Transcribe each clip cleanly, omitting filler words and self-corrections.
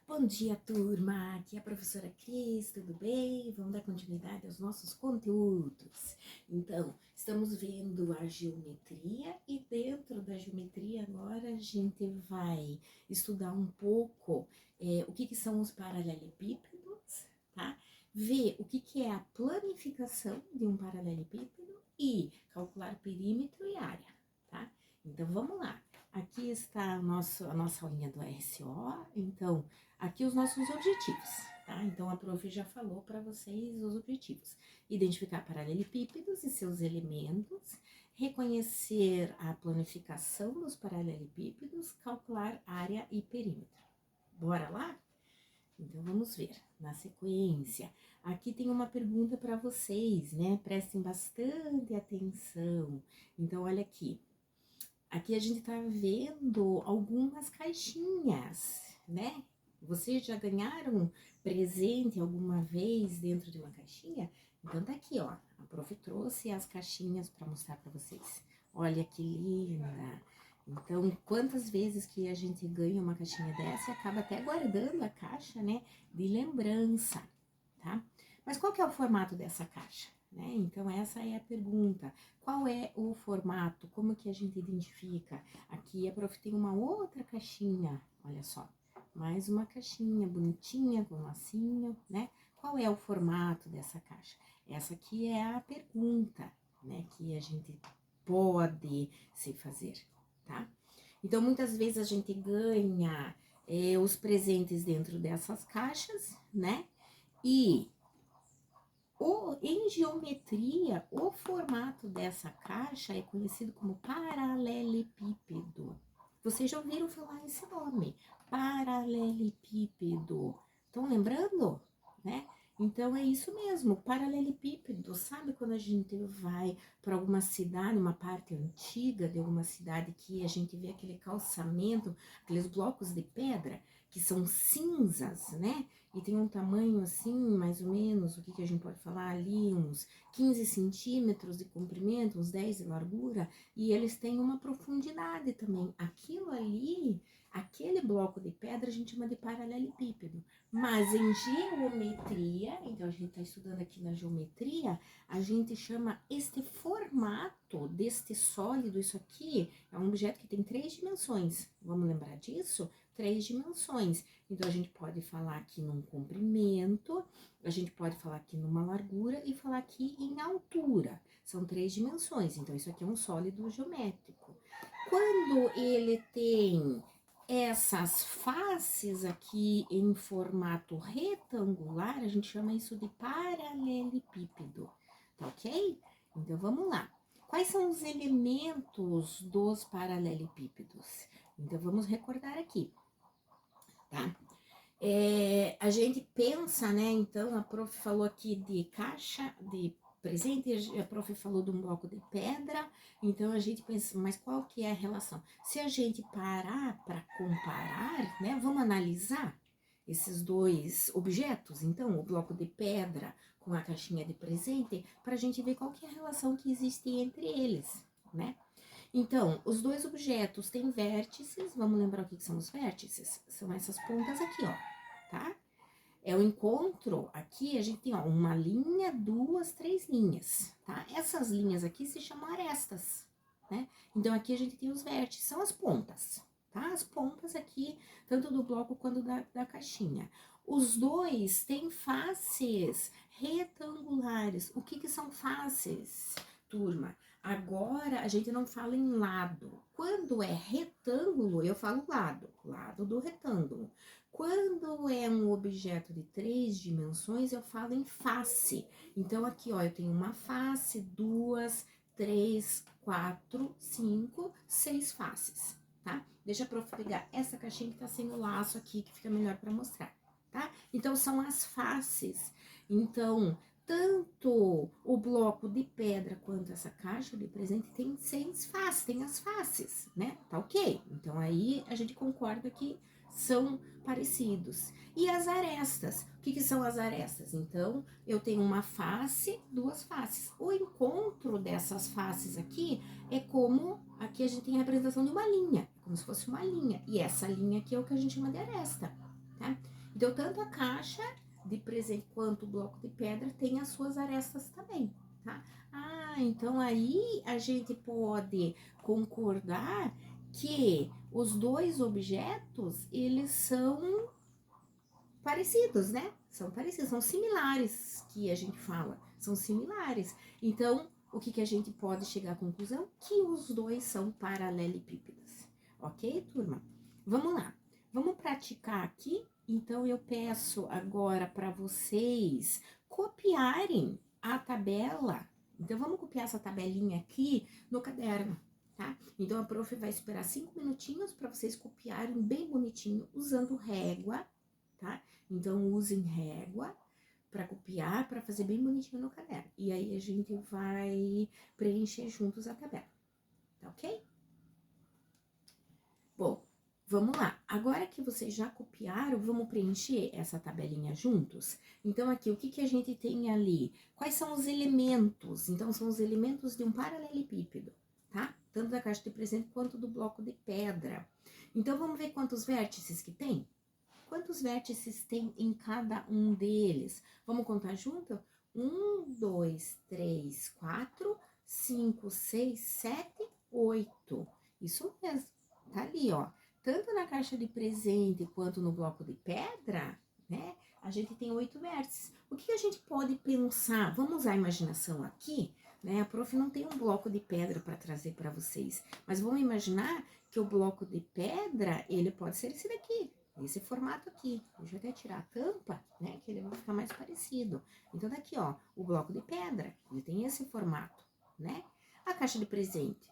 Bom dia, turma! Aqui é a professora Cris, tudo bem? Vamos dar continuidade aos nossos conteúdos. Então, estamos vendo a geometria e dentro da geometria agora a gente vai estudar um pouco o que são os paralelepípedos, tá? Ver o que é a planificação de um paralelepípedo e calcular perímetro e área, tá? Então, vamos lá. Aqui está a nossa linha do RCO, então, aqui os nossos objetivos, tá? Então, a prof já falou para vocês os objetivos. Identificar paralelepípedos e seus elementos, reconhecer a planificação dos paralelepípedos, calcular área e perímetro. Bora lá? Então, vamos ver, na sequência. Aqui tem uma pergunta para vocês, né? Prestem bastante atenção. Então, olha aqui. Aqui a gente tá vendo algumas caixinhas, né? Vocês já ganharam presente alguma vez dentro de uma caixinha? Então tá aqui, ó. A prof trouxe as caixinhas para mostrar para vocês. Olha que linda! Então, quantas vezes que a gente ganha uma caixinha dessa e acaba até guardando a caixa, né? De lembrança, tá? Mas qual que é o formato dessa caixa? Né? Então, essa é a pergunta. Qual é o formato? Como que a gente identifica? Aqui a prof tem uma outra caixinha, olha só. Mais uma caixinha bonitinha, com lacinho, né? Qual é o formato dessa caixa? Essa aqui é a pergunta, né? Que a gente pode se fazer, tá? Então, muitas vezes a gente ganha os presentes dentro dessas caixas, né? E em geometria, o formato dessa caixa é conhecido como paralelepípedo. Vocês já ouviram falar esse nome? Paralelepípedo. Estão lembrando? Né? Então, é isso mesmo, paralelepípedo. Sabe quando a gente vai para alguma cidade, uma parte antiga de alguma cidade que a gente vê aquele calçamento, aqueles blocos de pedra que são cinzas, né? E tem um tamanho assim, mais ou menos, o que a gente pode falar ali, uns 15 centímetros de comprimento, uns 10 de largura, e eles têm uma profundidade também. Aquilo ali, aquele bloco de pedra, a gente chama de paralelepípedo. Mas em geometria, então a gente está estudando aqui na geometria, a gente chama este formato deste sólido, isso aqui é um objeto que tem 3 dimensões. Vamos lembrar disso? 3 dimensões. Então, a gente pode falar aqui num comprimento, a gente pode falar aqui numa largura e falar aqui em altura. São 3 dimensões, então isso aqui é um sólido geométrico. Quando ele tem essas faces aqui em formato retangular, a gente chama isso de paralelepípedo, tá ok? Então, vamos lá. Quais são os elementos dos paralelepípedos? Então, vamos recordar aqui. Tá? A gente pensa, né? Então, a prof falou aqui de caixa, de presente, a prof falou de um bloco de pedra, então a gente pensa, mas qual que é a relação? Se a gente parar para comparar, né? Vamos analisar esses dois objetos, então, o bloco de pedra com a caixinha de presente, para a gente ver qual que é a relação que existe entre eles, né? Então, os dois objetos têm vértices, vamos lembrar o que são os vértices? São essas pontas aqui, ó, tá? É o encontro, aqui a gente tem, ó, uma linha, 2, 3 linhas, tá? Essas linhas aqui se chamam arestas, né? Então, aqui a gente tem os vértices, são as pontas, tá? As pontas aqui, tanto do bloco quanto da caixinha. Os dois têm faces retangulares. O que são faces, turma? Agora, a gente não fala em lado. Quando é retângulo, eu falo lado, lado do retângulo. Quando é um objeto de 3 dimensões, eu falo em face. Então, aqui, ó, eu tenho uma face, 2, 3, 4, 5, 6 faces, tá? Deixa a prof pegar essa caixinha que tá sem o laço aqui, que fica melhor para mostrar, tá? Então, são as faces. Então, tanto o bloco de pedra quanto essa caixa de presente tem 6 faces, tem as faces, né? Tá ok? Então, aí a gente concorda que são parecidos. E as arestas? O que são as arestas? Então, eu tenho uma face, 2 faces. O encontro dessas faces aqui é como, aqui a gente tem a representação de uma linha, como se fosse uma linha. E essa linha aqui é o que a gente chama de aresta, tá? Então, tanto a caixa de presente quanto o bloco de pedra tem as suas arestas também, tá? Ah, então aí a gente pode concordar que os dois objetos, eles são parecidos, né? São parecidos, são similares, que a gente fala, são similares. Então, o que a gente pode chegar à conclusão? Que os dois são paralelepípedos. Ok, turma? Vamos lá. Vamos praticar aqui. Então, eu peço agora para vocês copiarem a tabela. Então, vamos copiar essa tabelinha aqui no caderno, tá? Então, a prof vai esperar 5 minutinhos para vocês copiarem bem bonitinho, usando régua, tá? Então, usem régua para copiar, para fazer bem bonitinho no caderno. E aí, a gente vai preencher juntos a tabela, tá ok? Bom, vamos lá. Agora que vocês já copiaram, vamos preencher essa tabelinha juntos? Então, aqui, o que a gente tem ali? Quais são os elementos? Então, são os elementos de um paralelepípedo, tá? Tanto da caixa de presente quanto do bloco de pedra. Então, vamos ver quantos vértices que tem? Quantos vértices tem em cada um deles? Vamos contar junto? 1, 2, 3, 4, 5, 6, 7, 8. Isso mesmo, tá ali, ó. Tanto na caixa de presente quanto no bloco de pedra, né? A gente tem 8 vértices. O que a gente pode pensar? Vamos usar a imaginação aqui, né? A prof não tem um bloco de pedra para trazer para vocês, mas vamos imaginar que o bloco de pedra, ele pode ser esse daqui. Esse formato aqui, deixa eu até tirar a tampa, né, que ele vai ficar mais parecido. Então, daqui, ó, o bloco de pedra, ele tem esse formato, né? A caixa de presente,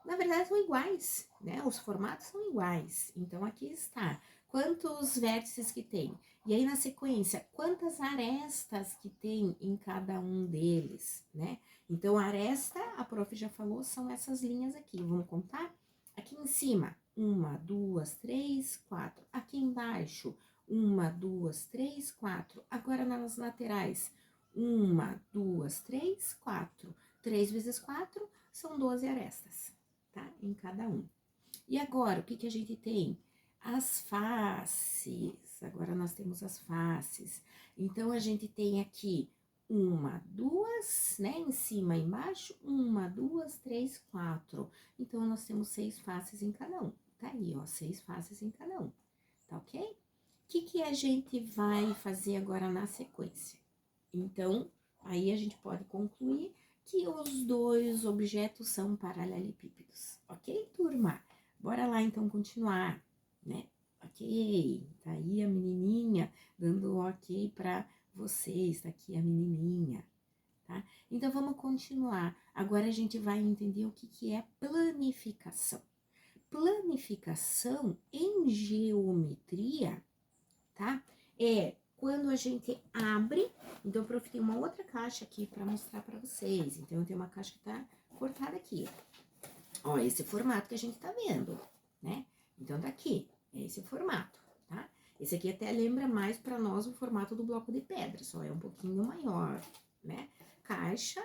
na verdade, são iguais, né? Os formatos são iguais. Então, aqui está. Quantos vértices que tem? E aí, na sequência, quantas arestas que tem em cada um deles, né? Então, a aresta, a prof já falou, são essas linhas aqui. Vamos contar? Aqui em cima, 1, 2, 3, 4. Aqui embaixo, 1, 2, 3, 4. Agora nas laterais, 1, 2, 3, 4. 3 vezes 4 são 12 arestas, tá? Em cada um. E agora, o que a gente tem? As faces. Agora nós temos as faces. Então, a gente tem aqui 1, 2, né? Em cima e embaixo, 1, 2, 3, 4. Então, nós temos 6 faces em cada um. Tá aí, ó, 6 faces em cada um. Tá ok? O que a gente vai fazer agora na sequência? Então, aí a gente pode concluir que os dois objetos são paralelepípedos. Ok, turma? Bora lá, então, continuar, né? Ok, tá aí a menininha dando ok para vocês, tá aqui a menininha, tá? Então, vamos continuar. Agora, a gente vai entender o que é planificação. Planificação em geometria, tá? É quando a gente abre. Então, prof, tem uma outra caixa aqui para mostrar para vocês. Então, eu tenho uma caixa que tá cortada aqui, ó. Ó, esse formato que a gente tá vendo, né? Então, daqui, é esse formato, tá? Esse aqui até lembra mais para nós o formato do bloco de pedra, só é um pouquinho maior, né? Caixa,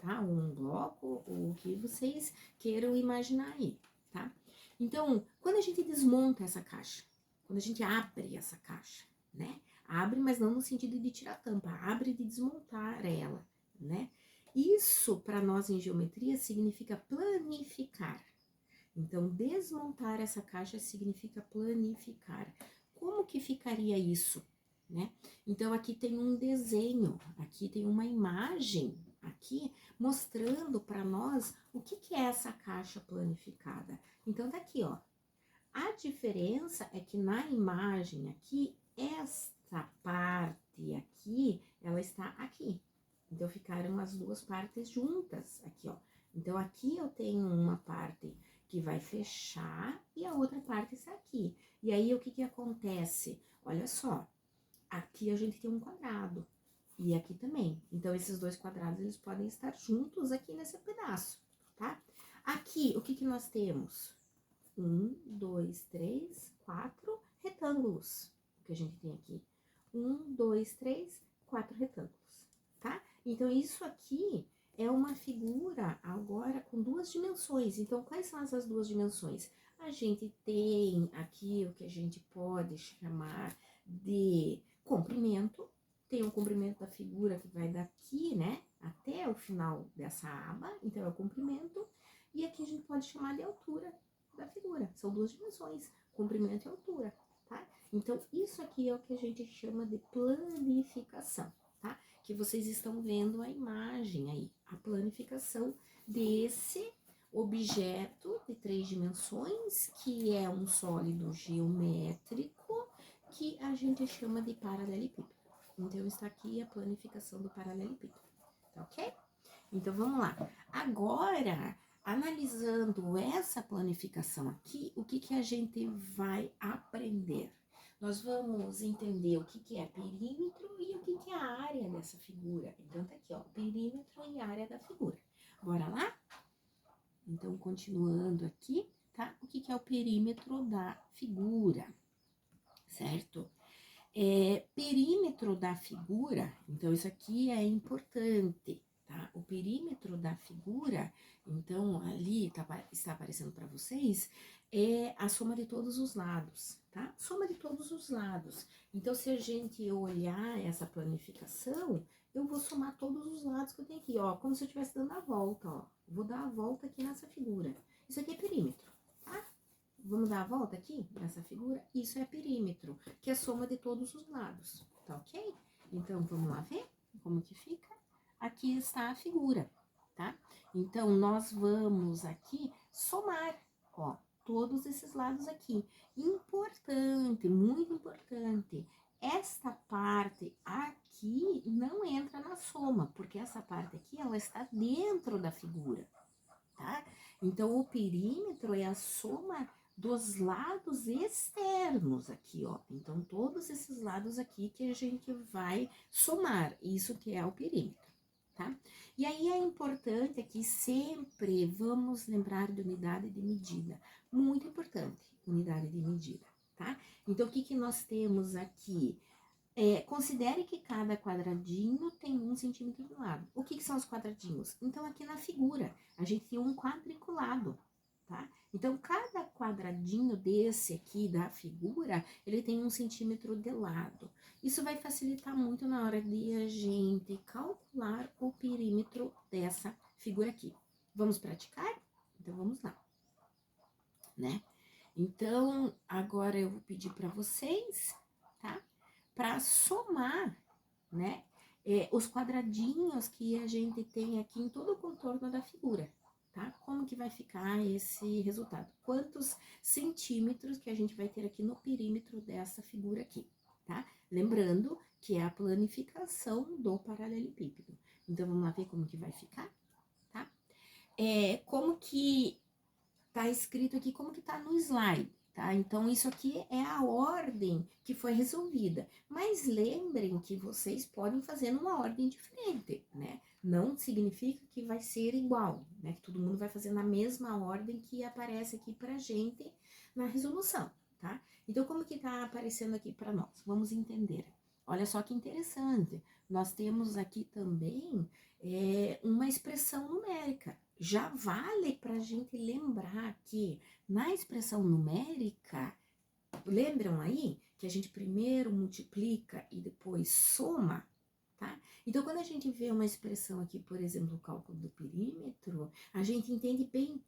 tá? Um bloco, o que vocês queiram imaginar aí, tá? Então, quando a gente desmonta essa caixa, quando a gente abre essa caixa, né? Abre, mas não no sentido de tirar a tampa, abre de desmontar ela, né? Isso, para nós em geometria, significa planificar. Então, desmontar essa caixa significa planificar. Como que ficaria isso, né? Então, aqui tem um desenho, aqui tem uma imagem, aqui, mostrando para nós o que é essa caixa planificada. Então, tá aqui, ó. A diferença é que na imagem aqui, esta parte aqui, ela está aqui. Então, ficaram as duas partes juntas aqui, ó. Então, aqui eu tenho uma parte que vai fechar e a outra parte está aqui. E aí, o que acontece? Olha só, aqui a gente tem um quadrado e aqui também. Então, esses dois quadrados, eles podem estar juntos aqui nesse pedaço, tá? Aqui, o que nós temos? 1, 2, 3, 4 retângulos que a gente tem aqui. 1, 2, 3, 4 retângulos, tá? Então, isso aqui é uma figura agora com duas dimensões. Então, quais são essas duas dimensões? A gente tem aqui o que a gente pode chamar de comprimento, tem o comprimento da figura que vai daqui, né, até o final dessa aba, então é o comprimento, e aqui a gente pode chamar de altura da figura, são duas dimensões, comprimento e altura, tá? Então, isso aqui é o que a gente chama de planificação, tá? Que vocês estão vendo a imagem aí, a planificação desse objeto de 3 dimensões, que é um sólido geométrico, que a gente chama de paralelepípedo. Então, está aqui a planificação do paralelepípedo, tá ok? Então, vamos lá. Agora, analisando essa planificação aqui, o que a gente vai aprender? Nós vamos entender o que é perímetro e o que é a área dessa figura. Então, tá aqui, ó, perímetro e área da figura. Bora lá? Então, continuando aqui, tá? O que é o perímetro da figura, certo? Perímetro da figura, então isso aqui é importante, tá? O perímetro da figura, então ali está aparecendo para vocês, é a soma de todos os lados, tá? Soma de todos os lados. Então, se a gente olhar essa planificação, eu vou somar todos os lados que eu tenho aqui, ó, como se eu estivesse dando a volta, ó. Vou dar a volta aqui nessa figura. Isso aqui é perímetro, tá? Vamos dar a volta aqui nessa figura? Isso é perímetro, que é a soma de todos os lados, tá ok? Então, vamos lá ver como que fica? Aqui está a figura, tá? Então, nós vamos aqui somar, ó, todos esses lados aqui. Importante, muito importante, esta parte aqui não entra na soma, porque essa parte aqui, ela está dentro da figura, tá? Então, o perímetro é a soma dos lados externos aqui, ó. Então, todos esses lados aqui que a gente vai somar, isso que é o perímetro, tá? E aí é importante que sempre vamos lembrar de unidade de medida, muito importante, unidade de medida, tá? Então, o que nós temos aqui? Considere que cada quadradinho tem 1 centímetro do lado. O que são os quadradinhos? Então, aqui na figura, a gente tem um quadriculado, tá? Então, cada quadradinho desse aqui da figura, ele tem 1 centímetro de lado. Isso vai facilitar muito na hora de a gente calcular o perímetro dessa figura aqui. Vamos praticar? Então, vamos lá, né? Então, agora eu vou pedir para vocês, tá? Para somar, né, os quadradinhos que a gente tem aqui em todo o contorno da figura, tá? Como que vai ficar esse resultado? Quantos centímetros que a gente vai ter aqui no perímetro dessa figura aqui, tá? Lembrando que é a planificação do paralelepípedo. Então, vamos lá ver como que vai ficar, tá? Como que tá escrito aqui, como que tá no slide, tá? Então, isso aqui é a ordem que foi resolvida. Mas lembrem que vocês podem fazer numa ordem diferente, né? Não significa que vai ser igual, né? Que todo mundo vai fazer na mesma ordem que aparece aqui pra gente na resolução, tá? Então, como que tá aparecendo aqui para nós? Vamos entender. Olha só que interessante. Nós temos aqui também uma expressão numérica. Já vale para a gente lembrar que na expressão numérica, lembram aí que a gente primeiro multiplica e depois soma, tá? Então, quando a gente vê uma expressão aqui, por exemplo, o cálculo do perímetro, a gente entende bem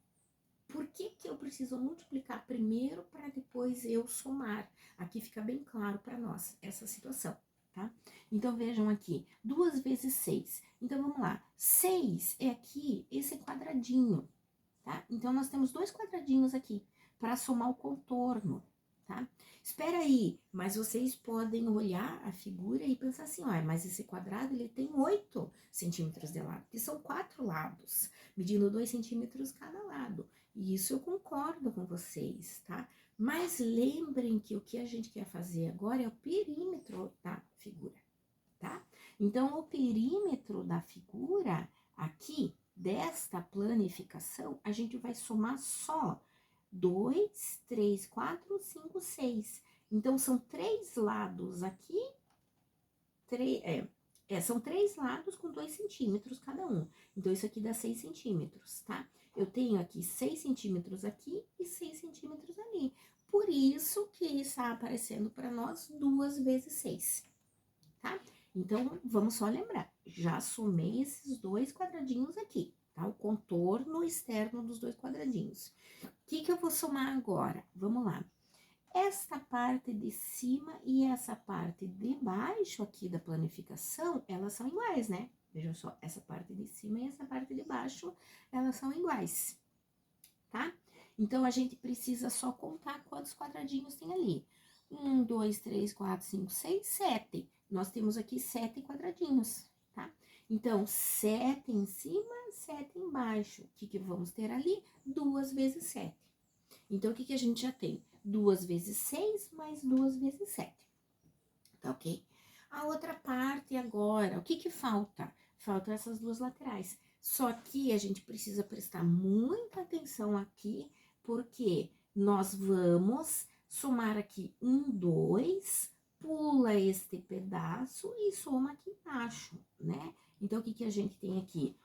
por que eu preciso multiplicar primeiro para depois eu somar. Aqui fica bem claro para nós essa situação, tá? Então, vejam aqui, 2 vezes 6. Então, vamos lá. 6 é aqui esse quadradinho, tá? Então, nós temos 2 quadradinhos aqui para somar o contorno, tá? Espera aí, mas vocês podem olhar a figura e pensar assim, ó, mas esse quadrado, ele tem 8 centímetros de lado, que são 4 lados, medindo 2 centímetros cada lado. E isso eu concordo com vocês, tá? Mas lembrem que o que a gente quer fazer agora é o perímetro da figura, tá? Então, o perímetro da figura, aqui, desta planificação, a gente vai somar só 2, 3, 4, 5, 6. Então, são 3 lados aqui, são 3 lados com 2 centímetros cada um. Então, isso aqui dá 6 centímetros, tá? Eu tenho aqui 6 centímetros aqui e 6 centímetros ali. Por isso que está aparecendo para nós 2 vezes 6, tá? Então, vamos só lembrar, já somei esses 2 quadradinhos aqui, tá? O contorno externo dos 2 quadradinhos. O que eu vou somar agora? Vamos lá. Esta parte de cima e essa parte de baixo aqui da planificação, elas são iguais, né? Vejam só, essa parte de cima e essa parte de baixo, elas são iguais, tá? Então, a gente precisa só contar quantos quadradinhos tem ali. 1, 2, 3, 4, 5, 6, 7. Nós temos aqui 7 quadradinhos, tá? Então, 7 em cima, 7 embaixo. O que vamos ter ali? 2 vezes 7. Então, o que a gente já tem? 2 vezes 6 mais 2 vezes 7. Tá ok? A outra parte agora, o que falta? Faltam essas 2 laterais. Só que a gente precisa prestar muita atenção aqui, porque nós vamos somar aqui 1, 2, pula este pedaço e soma aqui embaixo, né? Então, o que a gente tem aqui?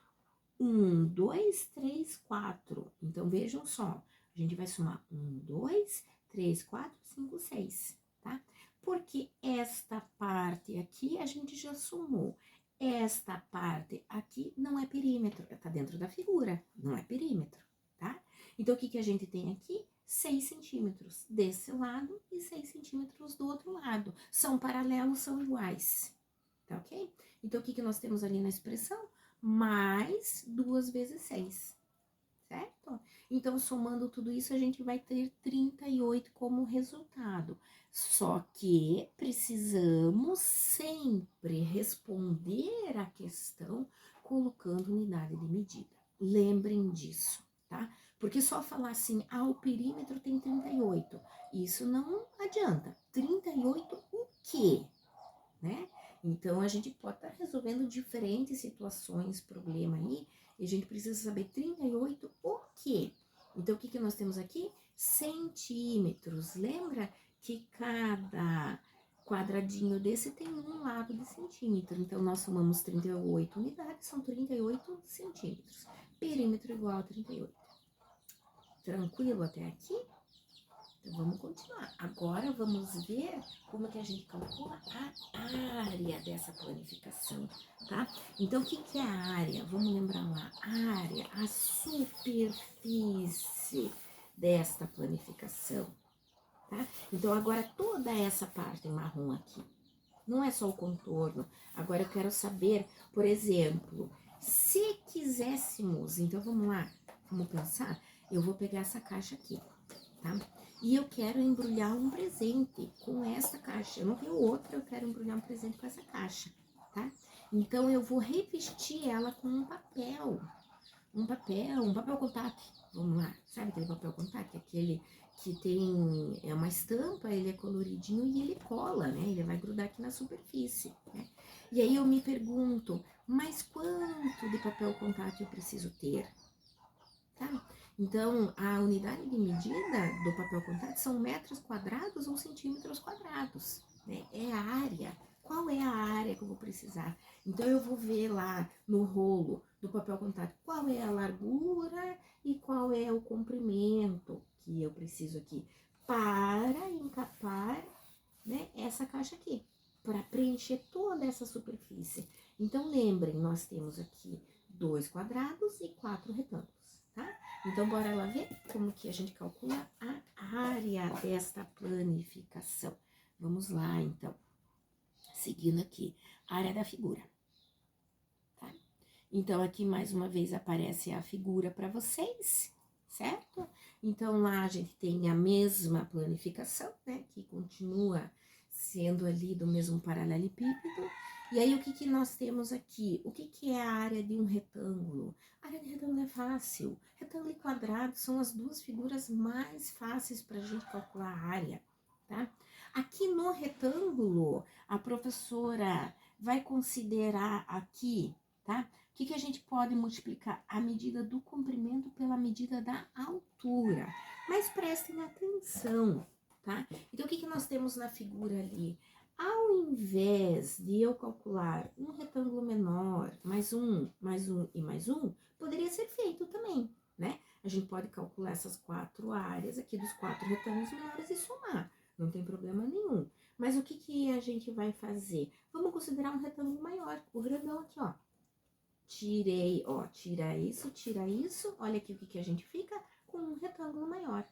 1, 2, 3, 4. Então, vejam só, a gente vai somar 1, 2, 3, 4, 5, 6, tá? Porque esta parte aqui a gente já somou. Esta parte aqui não é perímetro, tá dentro da figura, não é perímetro, tá? Então, o que a gente tem aqui? 6 centímetros desse lado e 6 centímetros do outro lado. São paralelos, são iguais, tá ok? Então, o que nós temos ali na expressão? Mais 2 vezes 6, certo? Então, somando tudo isso, a gente vai ter 38 como resultado. Só que precisamos sempre responder a questão colocando unidade de medida. Lembrem disso, tá? Porque só falar assim, o perímetro tem 38, isso não adianta. 38 o quê? Né? Então, a gente pode estar resolvendo diferentes situações, problema aí, e a gente precisa saber 38 o quê? Então, o que nós temos aqui? Centímetros. Lembra que cada quadradinho desse tem um lado de centímetro. Então, nós somamos 38 unidades, são 38 centímetros. Perímetro igual a 38. Tranquilo até aqui? Então, vamos continuar. Agora, vamos ver como que a gente calcula a área dessa planificação, tá? Então, o que é a área? Vamos lembrar lá. A área, a superfície desta planificação, tá? Então, agora, toda essa parte marrom aqui, não é só o contorno. Agora, eu quero saber, por exemplo, se quiséssemos... Então, vamos lá, vamos pensar? Eu vou pegar essa caixa aqui, tá? E eu quero embrulhar um presente com essa caixa. Eu não tenho outra, eu quero embrulhar um presente com essa caixa, tá? Então, eu vou revestir ela com um papel contact. Vamos lá, sabe aquele papel contact? Aquele que tem uma estampa, ele é coloridinho e ele cola, né? Ele vai grudar aqui na superfície, né? E aí eu me pergunto, mas quanto de papel contact eu preciso ter? Tá? Então, a unidade de medida do papel contact são metros quadrados ou centímetros quadrados, né? É a área. Qual é a área que eu vou precisar? Então, eu vou ver lá no rolo do papel contact qual é a largura e qual é o comprimento que eu preciso aqui para encapar, né, essa caixa aqui, para preencher toda essa superfície. Então, lembrem, nós temos aqui 2 quadrados e 4 retângulos. Tá? Então, bora lá ver como que a gente calcula a área desta planificação. Vamos lá, então. Seguindo aqui, área da figura. Tá? Então, aqui mais uma vez aparece a figura para vocês, certo? Então, lá a gente tem a mesma planificação, né? Que continua sendo ali do mesmo paralelepípedo. E aí, o que nós temos aqui? O que é a área de um retângulo? A área de retângulo é fácil. Retângulo e quadrado são as 2 figuras mais fáceis para a gente calcular a área, tá? Aqui no retângulo, a professora vai considerar aqui, tá? O que a gente pode multiplicar? A medida do comprimento pela medida da altura. Mas prestem atenção, tá? Então, o que nós temos na figura ali? Ao invés de eu calcular um retângulo menor, mais um e mais um, poderia ser feito também, né? A A gente pode calcular essas 4 áreas aqui dos 4 retângulos menores e somar, não tem problema nenhum. Mas o que a gente vai fazer? Vamos considerar um retângulo maior, o grandão aqui, ó. Tirei, ó, tira isso, olha aqui o que a gente fica com um retângulo maior,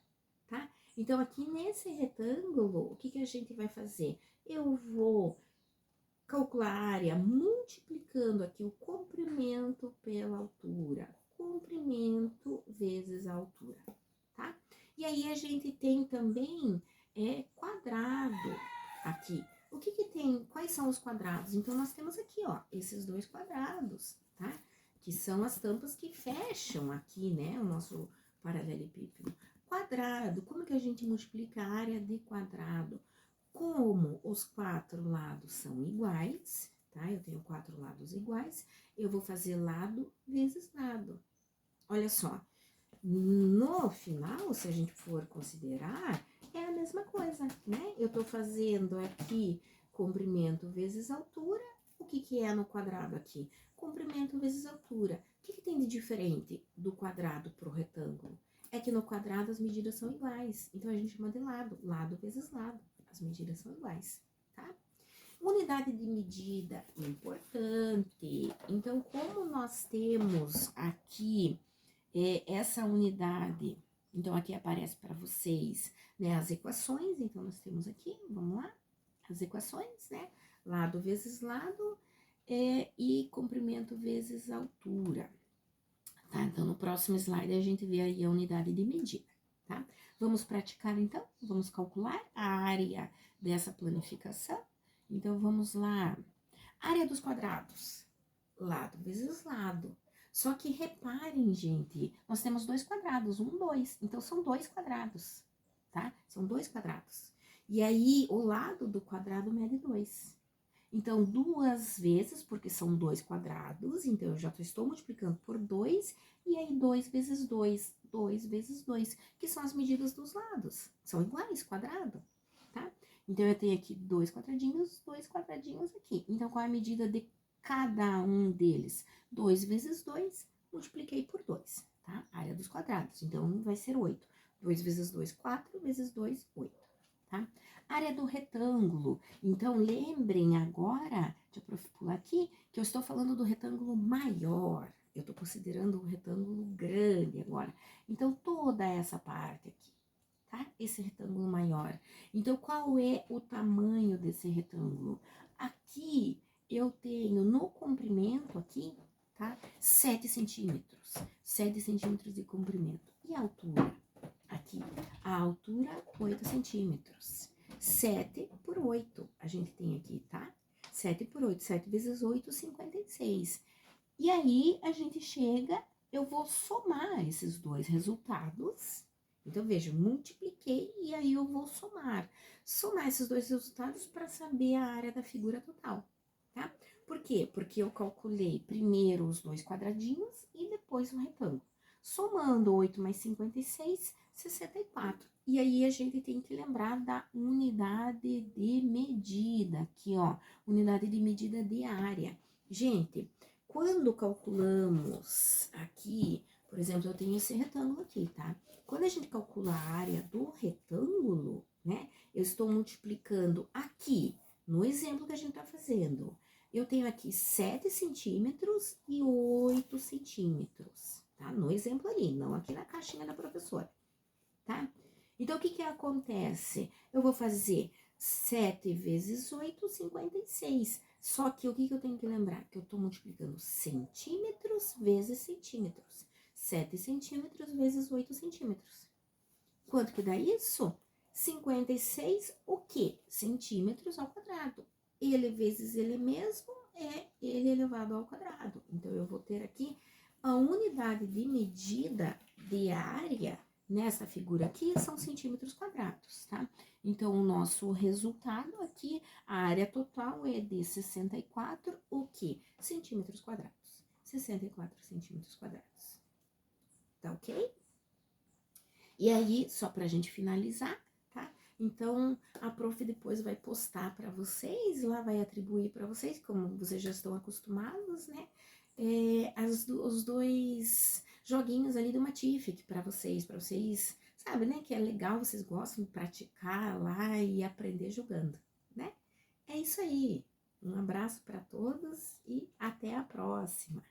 tá? Então, aqui nesse retângulo, o que a gente vai fazer? Eu vou calcular a área multiplicando aqui o comprimento pela altura. Comprimento vezes a altura, tá? E aí, a gente tem também quadrado aqui. O que tem? Quais são os quadrados? Então, nós temos aqui, ó, esses 2 quadrados, tá? Que são as tampas que fecham aqui, né, o nosso paralelepípedo. Quadrado, como que a gente multiplica a área de quadrado? Como os 4 lados são iguais, tá? Eu tenho 4 lados iguais, eu vou fazer lado vezes lado. Olha só, no final, se a gente for considerar, é a mesma coisa, né? Eu tô fazendo aqui comprimento vezes altura. O que é no quadrado aqui? Comprimento vezes altura. O que tem de diferente do quadrado pro retângulo? É que no quadrado as medidas são iguais. Então, a gente chama de lado. Lado vezes lado. As medidas são iguais, tá? Unidade de medida importante. Então, como nós temos aqui essa unidade, então aqui aparece para vocês, né, as equações, então nós temos aqui, vamos lá, as equações, né, lado vezes lado e comprimento vezes altura, tá? Então, no próximo slide a gente vê aí a unidade de medida, tá? Vamos praticar, então? Vamos calcular a área dessa planificação? Então, vamos lá. Área dos quadrados, lado vezes lado. Só que reparem, gente, nós temos 2 quadrados, 1, 2. Então, são 2 quadrados, tá? São 2 quadrados. E aí, o lado do quadrado mede 2. Então, 2 vezes, porque são 2 quadrados, então eu já estou multiplicando por 2, e aí 2 vezes 2, 2 vezes 2, que são as medidas dos lados. São iguais, quadrado, tá? Então, eu tenho aqui 2 quadradinhos aqui. Então, qual é a medida de cada um deles? 2 vezes 2, multipliquei por 2, tá? Área dos quadrados. Então, vai ser 8. 2 vezes 2, 4, vezes 2, 8, tá? Área do retângulo. Então, lembrem agora, deixa eu pular aqui, que eu estou falando do retângulo maior. Eu estou considerando o retângulo grande agora. Então, toda essa parte aqui, tá? Esse retângulo maior. Então, qual é o tamanho desse retângulo? Aqui, eu tenho no comprimento aqui, tá? 7 centímetros. 7 centímetros de comprimento. E a altura? Aqui, a altura, 8 centímetros. 7 por 8, a gente tem aqui, tá? 7 por 8, 7 vezes 8, 56. E aí, a gente chega, eu vou somar esses dois resultados. Então, veja, multipliquei e aí eu vou somar. Somar esses dois resultados para saber a área da figura total, tá? Por quê? Porque eu calculei primeiro os 2 quadradinhos e depois o retângulo. Somando 8 mais 56, 64. E aí, a gente tem que lembrar da unidade de medida. Aqui, ó, unidade de medida de área. Gente, quando calculamos aqui, por exemplo, eu tenho esse retângulo aqui, tá? Quando a gente calcula a área do retângulo, né? Eu estou multiplicando aqui, no exemplo que a gente tá fazendo. Eu tenho aqui 7 centímetros e 8 centímetros, tá? No exemplo ali, não aqui na caixinha da professora, tá? Então, o que acontece? Eu vou fazer 7 vezes 8, 56. Só que o que eu tenho que lembrar? Que eu tô multiplicando centímetros vezes centímetros. 7 centímetros vezes 8 centímetros. Quanto que dá isso? 56, o quê? Centímetros ao quadrado. Ele vezes ele mesmo é ele elevado ao quadrado. Então, eu vou ter aqui a unidade de medida de área nessa figura aqui são centímetros quadrados, tá? Então, o nosso resultado aqui, a área total é de 64, o quê? Centímetros quadrados. 64 centímetros quadrados. Tá ok? E aí, só pra gente finalizar, tá? Então, a prof depois vai postar para vocês, lá vai atribuir para vocês, como vocês já estão acostumados, né? Os dois joguinhos ali do Matific para vocês, sabe, né? Que é legal, vocês gostam de praticar lá e aprender jogando, né? É isso aí. Um abraço para todos e até a próxima.